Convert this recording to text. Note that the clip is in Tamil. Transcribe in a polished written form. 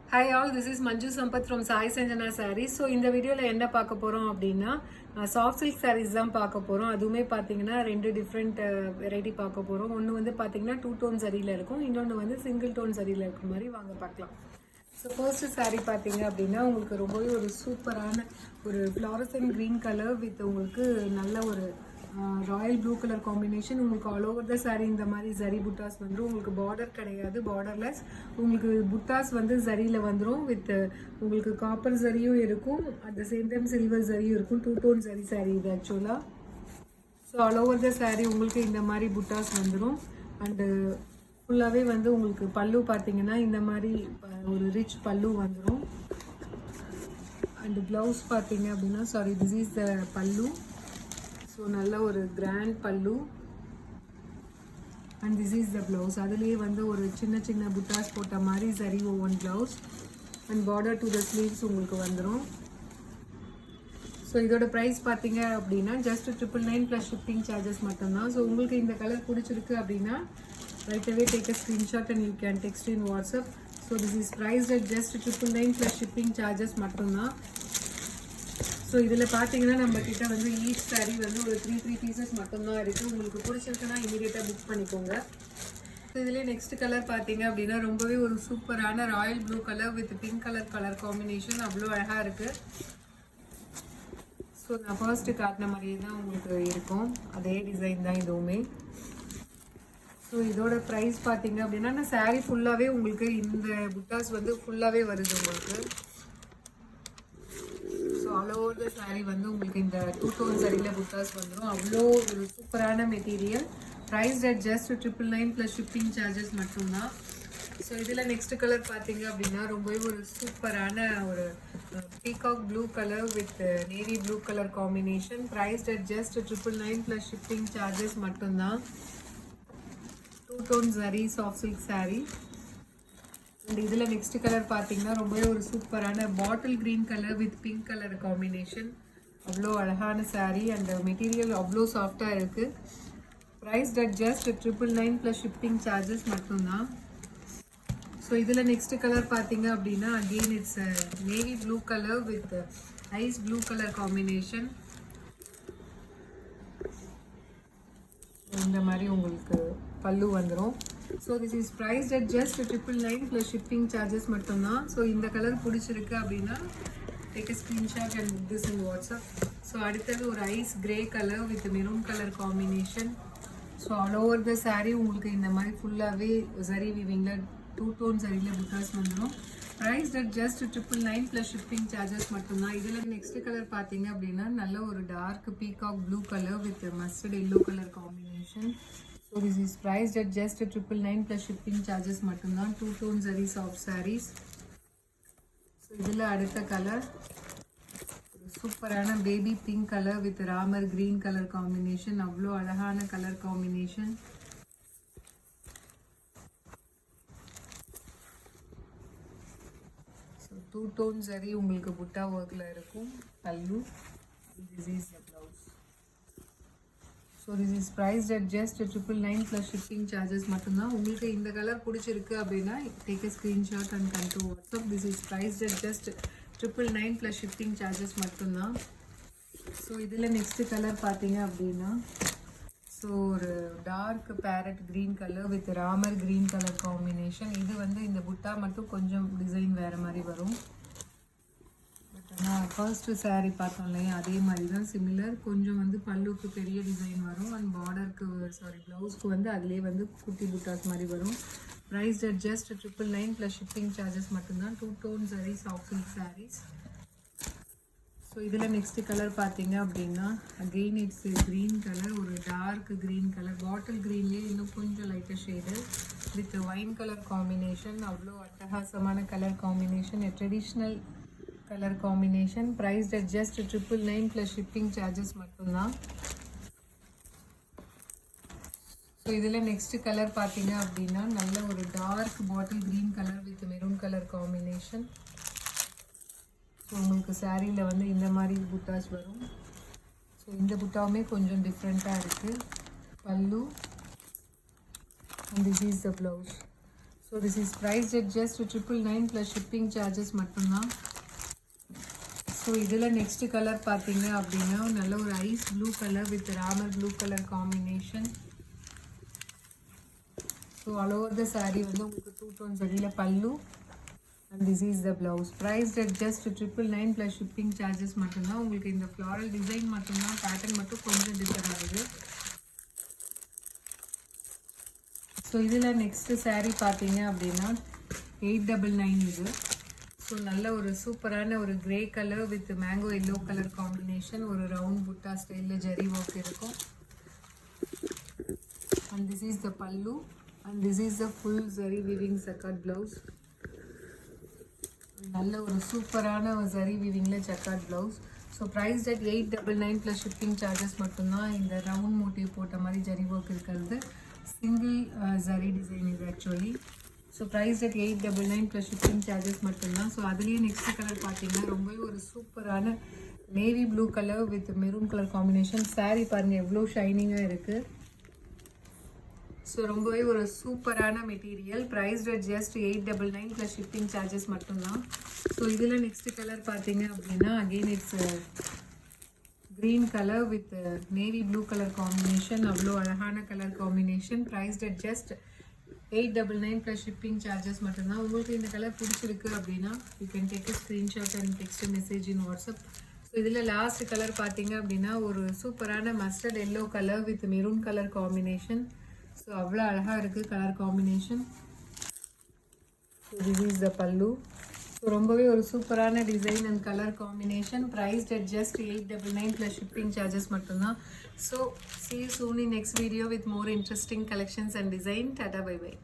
Hi all, this is Manju Sampath from Sai Sanjana Sarees. So இந்த வீடியோல என்ன பார்க்க போறோம் அப்படின்னா சாஃப்ட் சில்க் sarees தான் பார்க்க போறோம். அதுவுமே பாத்தீங்கன்னா ரெண்டு டிஃப்ரெண்ட் வெரைட்டி பார்க்க போறோம். ஒன்னு வந்து பாத்தீங்கன்னா 2 டோன் சரியில இருக்கும், இன்னொன்னு வந்து சிங்கிள் டோன் சரியில இருக்கிற மாதிரி வாங்க பார்க்கலாம். ஸோ ஃபர்ஸ்ட் saree பார்த்தீங்க அப்படின்னா உங்களுக்கு ரொம்பவே ஒரு சூப்பரான ஒரு ஃப்ளாரசன்ட் க்ரீன் கலர் வித் உங்களுக்கு நல்ல ஒரு ராயல் ப்ளூ கலர் காம்பினேஷன். உங்களுக்கு ஆல் ஓவர் த சாரீ இந்த மாதிரி ஜரி புட்டாஸ் வந்துடும். உங்களுக்கு பார்டர் கிடையாது, பார்டர்லெஸ். உங்களுக்கு புட்டாஸ் வந்து ஜரியில் வந்துடும் வித் உங்களுக்கு காப்பர் ஜரியும் இருக்கும், at the same time silver ஜரியும் இருக்கும். 2 டோன் ஜரி சாரீ இது ஆக்சுவலாக. So all over the sari உங்களுக்கு இந்த மாதிரி புட்டாஸ் வந்துடும். அண்டு ஃபுல்லாகவே வந்து உங்களுக்கு பல்லு பார்த்தீங்கன்னா இந்த மாதிரி ஒரு ரிச் பல்லு வந்துடும். அண்டு ப்ளவுஸ் பார்த்தீங்க அப்படின்னா this is the pallu. So நல்ல ஒரு grand pallu and this is the blouse. அதுலேயே வந்து ஒரு சின்ன சின்ன புட்டாஸ் போட்ட மாதிரி zari woven blouse and border to the sleeves உங்களுக்கு வந்துடும். ஸோ இதோட ப்ரைஸ் பார்த்தீங்க அப்படின்னா ஜஸ்ட் 999 ப்ளஸ் ஷிப்பிங் சார்ஜஸ் மட்டும்தான். ஸோ உங்களுக்கு இந்த கலர் பிடிச்சிருக்கு அப்படின்னா right away take a screenshot and you can text in WhatsApp. So this is price at just 999 plus shipping charges மட்டும்தான். ஸோ இதில் பார்த்தீங்கன்னா நம்ம கிட்ட வந்து ஈச் சாரீ வந்து ஒரு 3 பீசஸ் மட்டும்தான் இருக்குது. உங்களுக்கு பிடிச்சிருக்குன்னா இமீடியட்டாக புக் பண்ணிக்கோங்க. ஸோ இதிலே நெக்ஸ்ட் கலர் பார்த்தீங்க அப்படின்னா ரொம்பவே ஒரு சூப்பரான Royal blue colour with pink colour combination அவ்வளோ அழகாக இருக்குது. ஸோ நான் ஃபர்ஸ்ட்டு காட்டின மாதிரியே தான் உங்களுக்கு இருக்கும், அதே டிசைன் தான் இதுவுமே. ஸோ இதோட ப்ரைஸ் பார்த்தீங்க அப்படின்னா சாரீ ஃபுல்லாகவே உங்களுக்கு இந்த புட்டாஸ் வந்து ஃபுல்லாகவே வருது உங்களுக்கு. So all over the sari வந்து உங்களுக்கு இந்த 2 டோன் சரியில் புட்டாஸ் வந்துடும். அவ்வளோ ஒரு சூப்பரான material. Price at just 999 plus shipping charges மட்டும்தான். ஸோ இதில் நெக்ஸ்ட் கலர் பார்த்தீங்க அப்படின்னா ரொம்பவே ஒரு சூப்பரான ஒரு peacock blue colour with navy blue colour combination. Price at just 999 plus shipping charges மட்டும்தான். 2 tone zari soft silk sari. And இதில் நெக்ஸ்ட் கலர் பார்த்தீங்கன்னா ரொம்பவே ஒரு சூப்பரான bottle green colour with pink colour combination. அவ்வளோ அழகான சாரீ அண்ட் மெட்டீரியல் அவ்வளோ சாஃப்டாக இருக்குது. Price at just 999 plus shipping charges மட்டும்தான். ஸோ இதில் நெக்ஸ்ட் கலர் பார்த்தீங்க அப்படின்னா again it's navy blue colour with ice blue colour combination. இந்த மாதிரி உங்களுக்கு பல்லு வந்துடும். So this is priced at just 999 plus shipping charges மட்டும்தான். ஸோ இந்த கலர் பிடிச்சிருக்கு அப்படின்னா take a screenshot and book this in WhatsApp. So அடுத்தது ஒரு ice grey colour with maroon colour combination. So all over the sari உங்களுக்கு இந்த மாதிரி ஃபுல்லாகவே சரி வீவிங்கில் 2 டோன் சரியில் புட்டாஸ் வந்துடும். Price at just 999 plus shipping charges மட்டும்தான். இதில் நெக்ஸ்ட் கலர் பார்த்தீங்க அப்படின்னா நல்ல ஒரு dark peacock blue colour with mustard yellow colour combination. So this is priced at just 999 plus shipping charges மட்டும்தான். 2 tone zari soft sarees. So இதில் அடுத்த கலர் சூப்பரான baby pink colour with Ramar green colour combination. அவ்வளோ அழகான colour combination. So 2 tone zari உங்களுக்கு புட்டா ஒர்க்கில் இருக்கும் பல்லு. This is the blouse. So this is priced at just 999 plus shipping charges மட்டும்தான். உங்களுக்கு இந்த கலர் பிடிச்சிருக்கு அப்படின்னா take a screenshot and come to WhatsApp. This is priced at just 999 plus shipping charges மட்டும்தான். ஸோ இதில் நெக்ஸ்ட் கலர் பார்த்தீங்க அப்படின்னா ஸோ ஒரு dark parrot green colour with Ramar green colour combination. இது வந்து இந்த புட்டா மட்டும் கொஞ்சம் டிசைன் வேறு மாதிரி வரும். ஆனால் ஃபர்ஸ்ட் சாரீ பார்த்தோம் இல்லையா, அதே மாதிரி தான் சிமிலர். கொஞ்சம் வந்து பல்லுக்கு பெரிய டிசைன் வரும் அண்ட் பார்டருக்கு ப்ளவுஸ்க்கு வந்து அதிலே வந்து குட்டி புட்டாஸ் மாதிரி வரும். Price at just 999 plus shipping charges மட்டும்தான். 2 tone zari soft silk saris. So இதில் நெக்ஸ்ட் கலர் பார்த்தீங்க அப்படின்னா அகெயின் இட்ஸ் க்ரீன் கலர், ஒரு டார்க் க்ரீன் கலர், பாட்டில் க்ரீன்லேயே இன்னும் கொஞ்சம் lighter shade with wine colour combination. அவ்வளோ அட்டகாசமான colour combination, traditional colour combination. Priced at just 999 plus shipping charges மட்டும்தான். ஸோ இதில் நெக்ஸ்ட் கலர் பார்த்தீங்க அப்படின்னா நல்ல ஒரு dark bottle green colour with maroon colour combination. So உங்களுக்கு சாரியில் வந்து இந்த மாதிரி புட்டாஸ் வரும். ஸோ இந்த புட்டாவுமே கொஞ்சம் டிஃப்ரெண்ட்டாக இருக்குது pallu. And this is the blouse. So this is price at just 999 plus shipping charges மட்டும்தான். ஸோ இதில் நெக்ஸ்ட் கலர் பார்த்தீங்க அப்படின்னா நல்ல ஒரு ice blue colour with Ramar blue colour combination. So all over the sari வந்து உங்களுக்கு 2 டோன் சரியில் pallu and this is the blouse. Price at just 999 plus shipping charges மட்டும்தான். உங்களுக்கு இந்த ஃப்ளாரல் டிசைன் மட்டும்தான், பேட்டர்ன் மட்டும் கொஞ்சம் டிஃபர் ஆகுது. ஸோ இதில் நெக்ஸ்ட்டு சாரீ பார்த்தீங்க அப்படின்னா 899 இது. ஸோ நல்ல ஒரு சூப்பரான ஒரு grey colour with mango yellow colour combination. ஒரு ரவுண்ட் புட்டா ஸ்டைலில் ஜரி ஒர்க் இருக்கும். And this is the pallu and this is the full zari weaving jacquard blouse. நல்ல ஒரு சூப்பரான ஒரு ஜரி வீவிங்கில் jacquard blouse. So price at 899 plus shipping charges மட்டும்தான். இந்த ரவுண்ட் மோட்டிவ் போட்ட மாதிரி ஜரி ஒர்க் இருக்கிறது சிங்கிள் ஜரி டிசைன் இது actually. So price at 899 plus shipping charges மட்டும்தான். ஸோ அதுலேயே நெக்ஸ்ட் கலர் பார்த்தீங்கன்னா ரொம்பவே ஒரு சூப்பரான navy blue colour with maroon colour combination. Sari பாருங்கள் எவ்வளோ ஷைனிங்காக இருக்குது. ஸோ ரொம்பவே ஒரு சூப்பரான material. Price at just 899 plus shipping charges மட்டும்தான். ஸோ இதில் நெக்ஸ்ட் கலர் பார்த்தீங்க அப்படின்னா again it's green color with navy blue color combination. அவ்வளோ அழகான colour combination. Price at just 899 plus shipping charges மட்டும்தான். உங்களுக்கு இந்த கலர் பிடிச்சிருக்கு அப்படின்னா you can take a screenshot and text a message in WhatsApp. So இதில் லாஸ்ட் கலர் பார்த்தீங்க அப்படின்னா ஒரு சூப்பரான mustard yellow colour with maroon colour combination. So அவ்வளோ அழகாக இருக்குது colour combination. So this is the pallu. So ரொம்பவே ஒரு சூப்பரான design and colour combination. Price at just 899 plus shipping charges மட்டும்தான். So see you soon in next video with more interesting collections and design. Tata, bye bye.